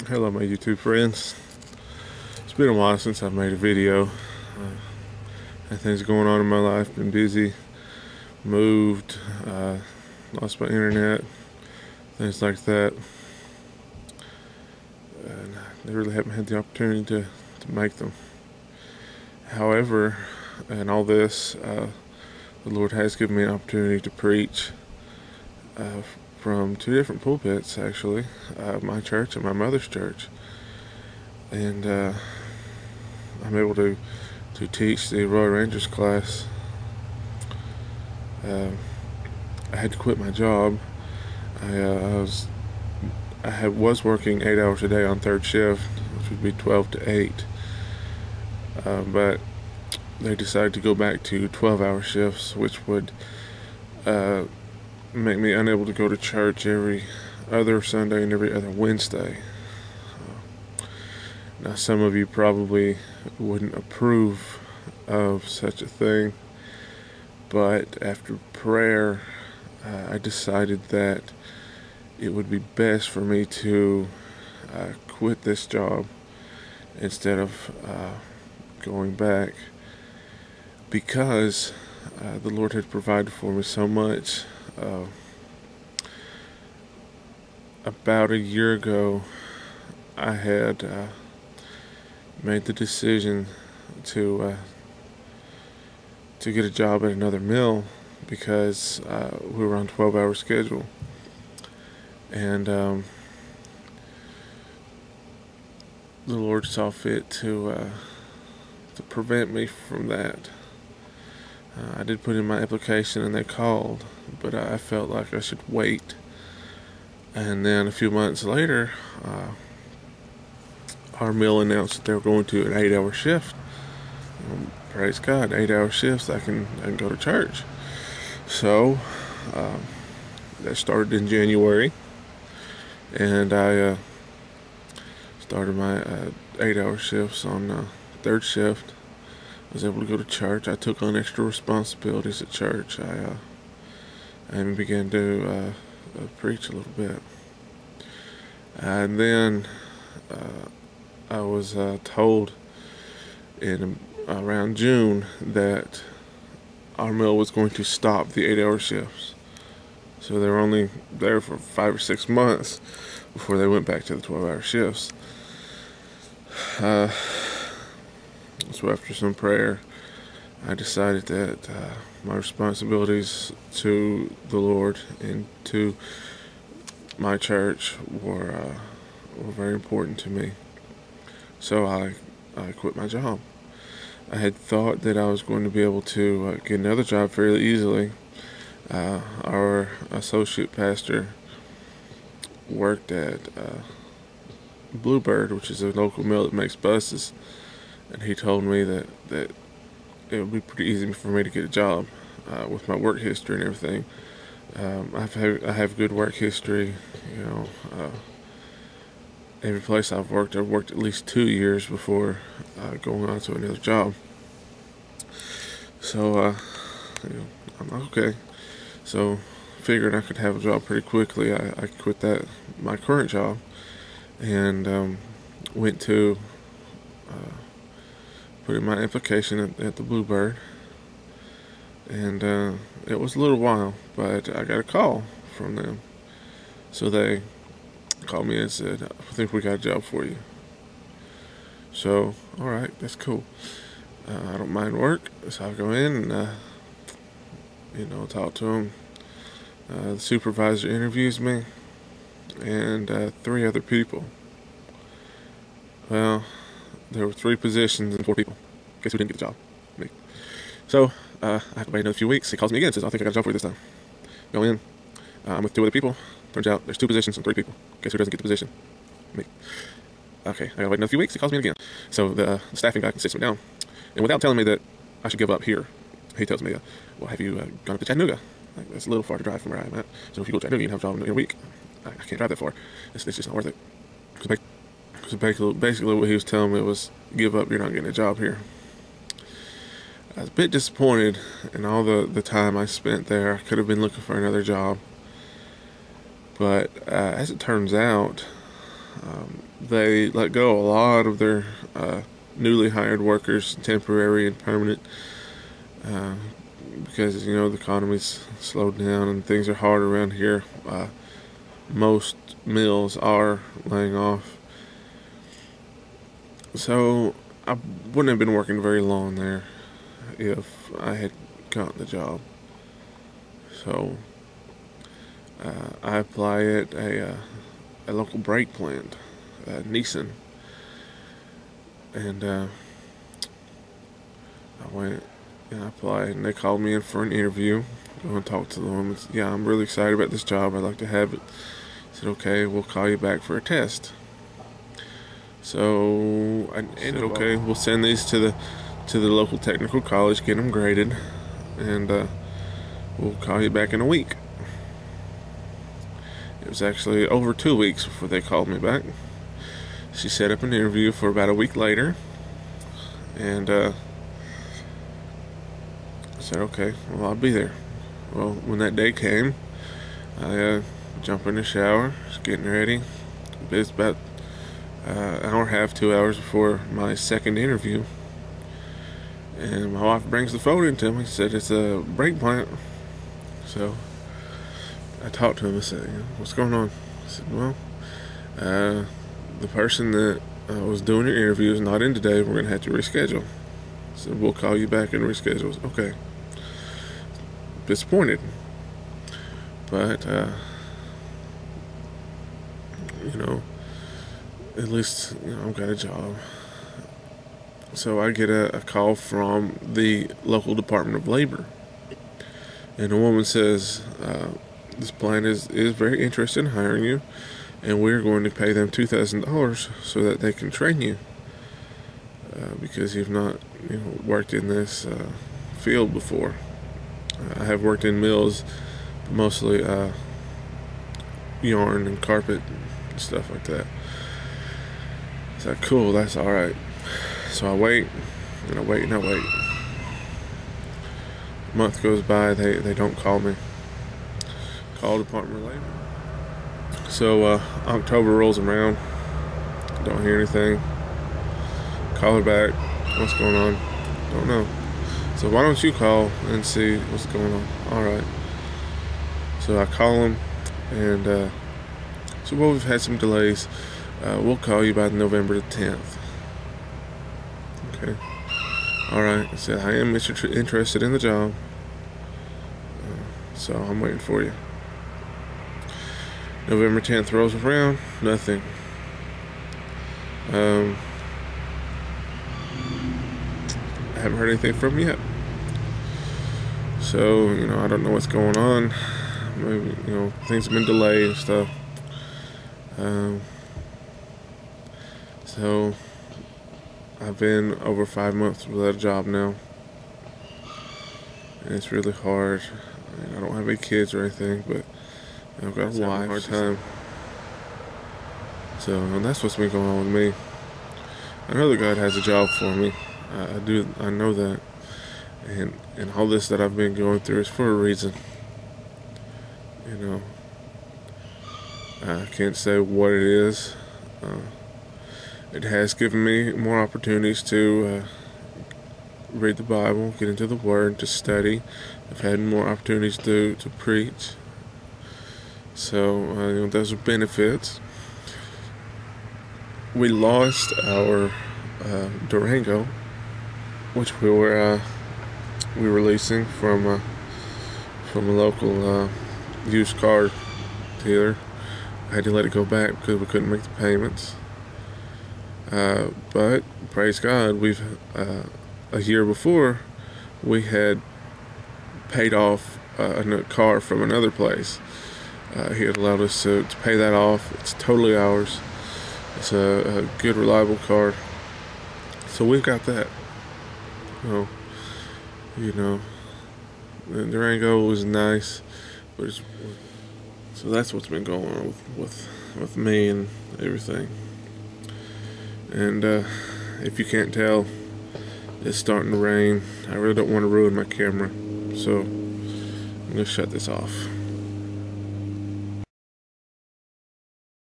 Hello my YouTube friends. It's been a while since I've made a video. Had things going on in my life, been busy, moved, lost my internet, things like that. And I really haven't had the opportunity to make them. However, in all this, the Lord has given me an opportunity to preach from two different pulpits, actually, my church and my mother's church. And I'm able to teach the Royal Rangers class. I had to quit my job. I was working 8 hours a day on third shift, which would be 12 to 8. But they decided to go back to 12-hour shifts, which would make me unable to go to church every other Sunday and every other Wednesday. Now, some of you probably wouldn't approve of such a thing, but after prayer, I decided that it would be best for me to quit this job instead of going back, because the Lord had provided for me so much. About a year ago, I had made the decision to get a job at another mill, because we were on 12-hour schedule, and the Lord saw fit to prevent me from that. I did put in my application and they called, but I felt like I should wait. And then a few months later, our mill announced that they were going to an 8-hour shift. Praise God, 8-hour shifts, I can go to church. So that started in January, and I started my 8-hour shifts on third shift. I was able to go to church. I took on extra responsibilities at church. I even began to preach a little bit. And then I was told in around June that our mill was going to stop the 8-hour shifts. So they were only there for 5 or 6 months before they went back to the 12-hour shifts. So after some prayer, I decided that my responsibilities to the Lord and to my church were very important to me. So I quit my job. I had thought that I was going to be able to get another job fairly easily. Our associate pastor worked at Bluebird, which is a local mill that makes buses, and he told me that it would be pretty easy for me to get a job with my work history and everything. I have good work history. Every place I've worked at least 2 years before going on to another job. So I'm okay. So figured I could have a job pretty quickly. I quit my current job and went to put in my application at the Bluebird, and it was a little while, but I got a call from them. So they called me and said, "I think we got a job for you." So, all right, that's cool. I don't mind work, so I go in and talk to them. The supervisor interviews me, and 3 other people. Well, there were 3 positions and 4 people. Guess who didn't get the job? Me. So I have to wait another few weeks. He calls me again and says, "I think I got a job for you this time." Go in. I'm with 2 other people. Turns out there's 2 positions and 3 people. Guess who doesn't get the position? Me. Okay, I gotta wait another few weeks. He calls me again. So the staffing guy sits me down, and without telling me that I should give up here, he tells me, "Well, have you gone up to Chattanooga? Like, that's a little far to drive from where I'm at. So if you go to Chattanooga, you can have a job in a week. I can't drive that far. It's just not worth it." So basically what he was telling me was, "Give up, you're not getting a job here." I was a bit disappointed in all the time I spent there. I could have been looking for another job. But as it turns out, They let go a lot of their newly hired workers, temporary and permanent, because the economy's slowed down and things are hard around here. Most mills are laying off, so I wouldn't have been working very long there if I had gotten the job. So I apply at a local brake plant, Nissan, and I went and I applied, and they called me in for an interview. Go and talk to the woman. Yeah, I'm really excited about this job. I'd like to have it. I said, okay, we'll call you back for a test. So I said, okay, we'll send these to the local technical college, get them graded, and we'll call you back in a week. It was actually over 2 weeks before they called me back. She set up an interview for about a week later, and I said, okay, well, I'll be there. Well, when that day came, I jumped in the shower, was getting ready. It's about an hour and a half, 2 hours before my second interview, and my wife brings the phone in to me. Said it's a brake plant. So I talked to him. I said, what's going on? I said, well, the person that was doing your interview is not in today. We're going to have to reschedule. I said, we'll call you back and reschedule. I said, okay. Disappointed. But, at least, I've got a job. So I get a call from the local Department of Labor. And the woman says, this plant is very interested in hiring you, and we're going to pay them $2,000 so that they can train you, because you've not worked in this field before. I have worked in mills, mostly yarn and carpet and stuff like that. So cool, that's all right. So I wait, and I wait, and I wait. A month goes by, they don't call me. Call Department of Labor. So October rolls around, don't hear anything. Call her back, what's going on? Don't know. So why don't you call and see what's going on? All right. So I call them, and so we've had some delays. We'll call you by November the 10th. Okay. All right. I said, I am interested in the job, so I'm waiting for you. November 10th rolls around, nothing. I haven't heard anything from you yet. So, I don't know what's going on. Maybe, things have been delayed and stuff. So, I've been over 5 months without a job now. And it's really hard. I don't have any kids or anything, but I've got a wife, hard time. So, and that's what's been going on with me. I know that God has a job for me. I know that. And all this that I've been going through is for a reason. I can't say what it is. It has given me more opportunities to read the Bible, get into the Word, to study. I've had more opportunities to preach. So, those are benefits. We lost our Durango, which we were leasing from a local used car dealer. I had to let it go back because we couldn't make the payments. But praise God, we've a year before we had paid off a car from another place. He had allowed us to pay that off. It's totally ours. It's a good, reliable car. So we've got that. The Durango was nice, but so that's what's been going on with me and everything. And if you can't tell, it's starting to rain. I really don't want to ruin my camera, so I'm gonna shut this off.